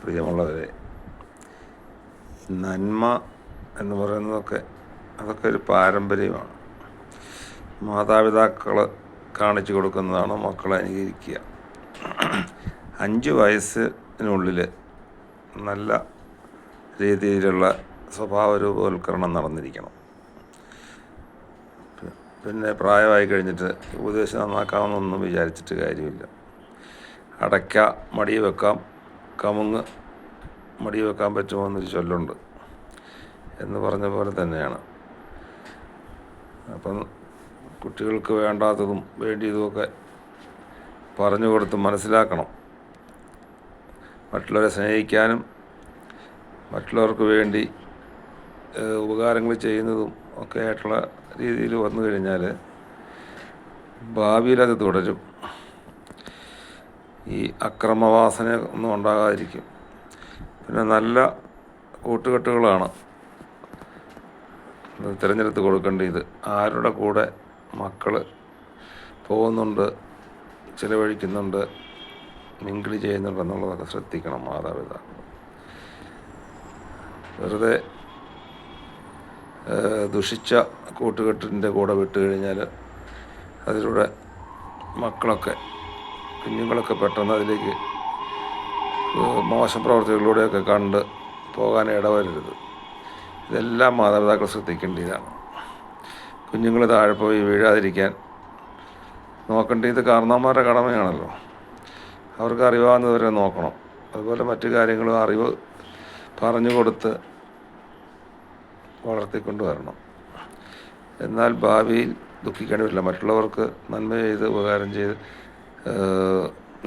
പ്രിയമുള്ളവരെ, നന്മ എന്ന് പറയുന്നതൊക്കെ അതൊക്കെ ഒരു പാരമ്പര്യമാണ്. മാതാപിതാക്കൾ കാണിച്ചു കൊടുക്കുന്നതാണ് മക്കളെ അനുകരിക്കുക. 5 വയസ്സിനുള്ളിൽ നല്ല രീതിയിലുള്ള സ്വഭാവ രൂപവൽക്കരണം നടന്നിരിക്കണം. പിന്നെ പ്രായമായി കഴിഞ്ഞിട്ട് ഉപദേശം നന്നാക്കാമെന്നൊന്നും വിചാരിച്ചിട്ട് കാര്യമില്ല. അടയ്ക്ക മടി വെക്കാം, കമുങ്ങ് മടി വെക്കാൻ പറ്റുമോ എന്നൊരു ചൊല്ലുണ്ട്. എന്ന് പറഞ്ഞ പോലെ തന്നെയാണ്. അപ്പം കുട്ടികൾക്ക് വേണ്ടാത്തതും വേണ്ടിയതുമൊക്കെ പറഞ്ഞു കൊടുത്ത് മനസ്സിലാക്കണം. മറ്റുള്ളവരെ സ്നേഹിക്കാനും മറ്റുള്ളവർക്ക് വേണ്ടി ഉപകാരങ്ങൾ ചെയ്യുന്നതും ഒക്കെ ആയിട്ടുള്ള രീതിയിൽ വന്നു കഴിഞ്ഞാൽ ഭാവിയിലത് തുടരും. ഈ അക്രമവാസന ഒന്നും ഉണ്ടാകാതിരിക്കും. പിന്നെ നല്ല കൂട്ടുകെട്ടുകളാണ് തിരഞ്ഞെടുത്ത് കൊടുക്കേണ്ടത്. ആരുടെ കൂടെ മക്കൾ പോകുന്നുണ്ട്, ചിലവഴിക്കുന്നുണ്ട്, മിങ്കിൾ ചെയ്യുന്നുണ്ട് എന്നുള്ളതൊക്കെ ശ്രദ്ധിക്കണം മാതാപിതാക്കൾ. വെറുതെ ദുഷിച്ച കൂട്ടുകെട്ടിൻ്റെ കൂടെ വിട്ട് കഴിഞ്ഞാൽ അതിലൂടെ കുഞ്ഞുങ്ങളൊക്കെ പെട്ടെന്ന് അതിലേക്ക് മോശം പ്രവർത്തികളിലൂടെയൊക്കെ കണ്ട് പോകാൻ ഇടവരരുത്. ഇതെല്ലാം മാതാപിതാക്കൾ ശ്രദ്ധിക്കേണ്ടതാണ്. കുഞ്ഞുങ്ങൾ താഴെ പോയി വീഴാതിരിക്കാൻ നോക്കേണ്ടത് കാരണവന്മാരുടെ കടമയാണല്ലോ. അവർക്ക് അറിയാവുന്നവരെ നോക്കണം. അതുപോലെ മറ്റു കാര്യങ്ങളും അറിവ് പറഞ്ഞു കൊടുത്ത് വളർത്തിക്കൊണ്ട് വരണം. എന്നാൽ ഭാവിയിൽ ദുഃഖിക്കേണ്ടി വരില്ല. മറ്റുള്ളവർക്ക് നന്മ ചെയ്ത് ഉപകാരം ചെയ്ത്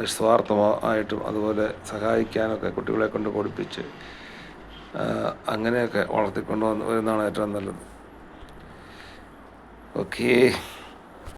നിസ്വാർത്ഥമായിട്ടും അതുപോലെ സഹായിക്കാനൊക്കെ കുട്ടികളെ കൊണ്ട് പഠിപ്പിച്ച് അങ്ങനെയൊക്കെ വളർത്തിക്കൊണ്ട് വരുന്നതാണ് ഏറ്റവും നല്ലത്. ഓക്കേ.